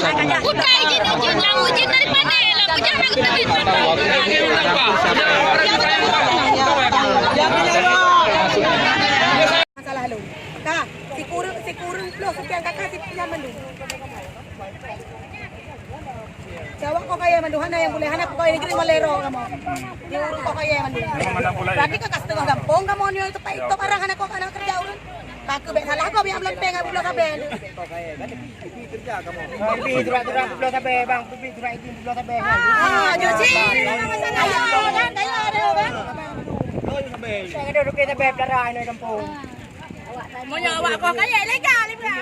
Udah izin lah, izin dari mana lah? Jangan masalah lu. Kak, si kurun plus sekian kakak si pian mandu. Jawab kok kaya mandu hana yang boleh hana kok kaya negeri Malero kamu. Diurus kok kaya mandu. Berarti kakak setengah kampung kamu nyo itu pak itu barang hana kok anak kerja urun. Kakak bet salah kok biar melempeng aku belum kabel. Kerja kamu. Lebih turak-turak belum sampai bang, lebih turak itu belum sampai. Ah, Josi. Ayo kan, ayo ada bang. Saya ada duduk kita beb darah ini kampung. Mau nyawa kok kaya ilegal ni pula.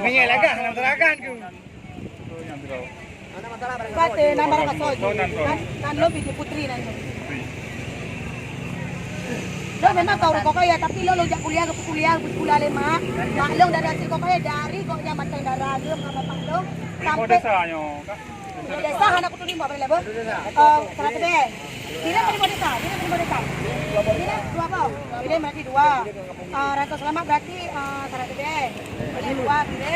Minyak lega, nak terakan ku. Kate nama kasoj. Kan lo bikin putri nanti. Lo memang tahu kok kaya tapi lo jak kuliah lema. Mak lo dari hasil kok kaya dari kok zaman tendara dia sama pak lo sampai desanya kak. Desa anak kutu lima berapa? Salah tebe. Bila berapa desa? Bila dua apa? Bila berarti dua. Rasa selamat berarti salah tebe. Bila dua bila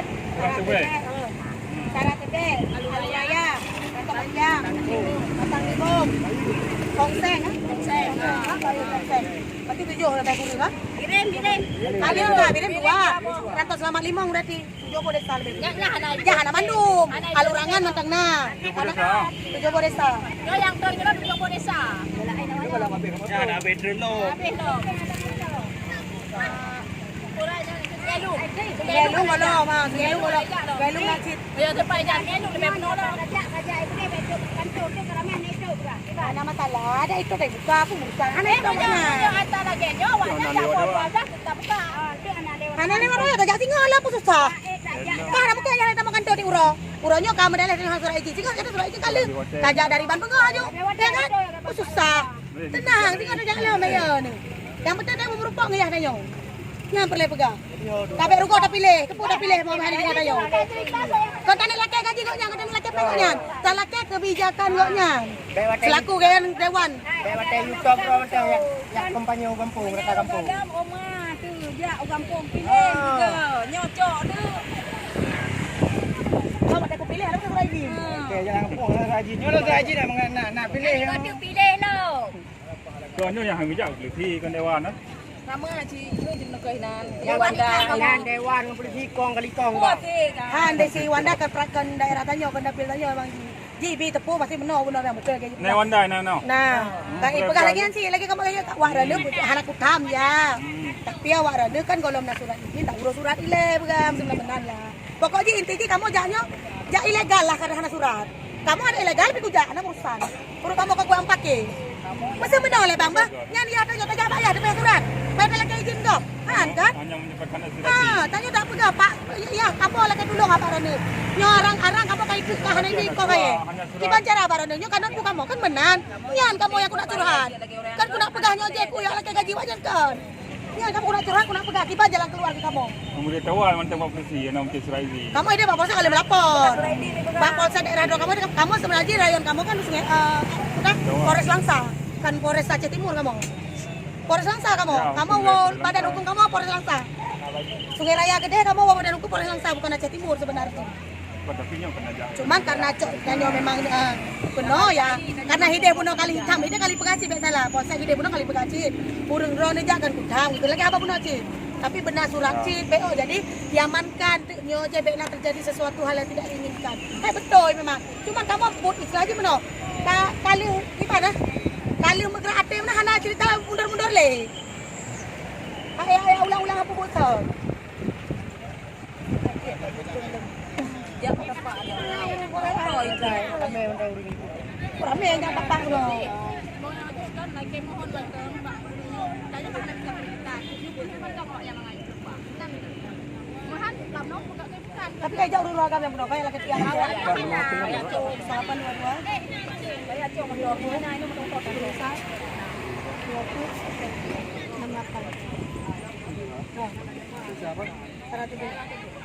salah tebe. Alur raya, rasa panjang, batang limong, kongseng. Berarti 7 lebih kurang kan? Kirim. Kalian enggak, bila dua. Rasa selamat limong berarti 7 desa lebih. Jangan Bandung. Alurangan mantangna. 7 desa. Yo yang tu kita 7 desa. Ya, ada bedroom lo. Gelu kalau mah, gelu ngacit. Ya tempat jalan lu lebih penuh dah. Ada masalah, ada itu deh buka aku buka. Aneh itu Yang antara genyo, awaknya dah apa dah kita buka. Aneh ni mana ya tak tinggal lah aku susah. Kah nak buka jalan sama kantor di uro. Uronya kamu dah lihat surat izin. Tinggal jadi surat izin kali. Tajak dari Ban Pengah aja. Ya kan? Aku susah. Tenang, tinggal ada jalan maya ni. Yang penting dia merupok ngayah nanya. Yang perlu pegang. Tapi ruko tak pilih, kepuk tak pilih mau hari dengan ayo. Kau tanya laki gaji kau jangan tanya laki pengnya. Tak laki kebijakan kau nya. Selaku gaya dewan. Lewat YouTube kau macam yang kampanye kampung, rata kampung. Rumah tu, ya kampung pilih juga. Nyocok tu. Kau tak aku pilih ada surat izin. Okey, jangan kampung rajin. Nyolah rajin nak pilih. Kau pilih lo. Soalnya yang hanya jauh lebih kan dewanนะ Sama si itu jenuh kainan. Dewan polisi kong kali kong bang. Han desi Wanda keprakan daerah Tanyo kan dapil Tanyo bang. JB tepu masih menol benar yang betul kayak ในวันได้นะเนาะ Nah, kang ipegang lagi sih lagi kamu kayak tak warana anak kutam ya. Tapi ya warana kan golom na surat izin tak urus surat ile pegang sebenarnya lah. Pokoknya intinya kamu jangan jak ilegal lah karena surat. Kamu ada ilegal tapi kujak anak urusan. Urus kamu ke gua pakai. Masa benar le bang bah. Nyan dia tanya tajak bayar dia bayar surat. Bayar lagi izin dok. Kan? hanya menyebabkan aspirasi Tanya tak pegang Pak. Ya, kamu lagi dulu apa rene. Nyo arang kamu kayak itu kahana ini kok kayak. Kita cara apa rene nyo kanan ku kamu kan menan. Nyan kamu yang ku nak curhat. Kan ku nak pegang nyo je ku yang lagi gaji wajan kan. Nyan kamu ku nak curhat ku nak pegang kita jalan keluar ke kamu. kemudian tawal mantan polisi yang nama Cisraiji Kamu ini Pak Polsek kali melapor. Pak Polsek daerah do kamu sebenarnya rayon kamu kan sungai Polres Langsa. Kan Polres Aceh Timur kamu. Polres Langsa kamu. Kamu badan hukum kamu Polres Langsa. Sungai Raya Gede kamu badan hukum Polres Langsa bukan Aceh Timur sebenarnya. tapi yang pernah jauh Cuman karena nyanyo memang penuh ya. Karena hide puno kali hitam, hide kali pegasi biasa lah. Polsek hide puno kali pegasi. Burung drone aja kan kutam gitu lagi apa puno cip. Tapi benar surat cip BO jadi diamankan nyo JB nak terjadi sesuatu hal yang tidak diinginkan. Betul memang. Cuman kamu put istilah aja benar. Kali gimana? Kali megera ate mana hana cerita mundur-mundur le. Ayah ulang-ulang apa botol. Ya apa ada. Rame yang tak patang loh. Mau kan lagi mohon bantuan Pak. Tanya kan kita perintah. Juga memang kok yang mengayu Pak. Mohon lama buka bukan. Tapi kayak jauh dulu agak yang benar kayak lagi tiang awal. Sahapan dua-dua. Kayak cuma 20 nah ini betul total desa. 20 68. Nah. Siapa? 100.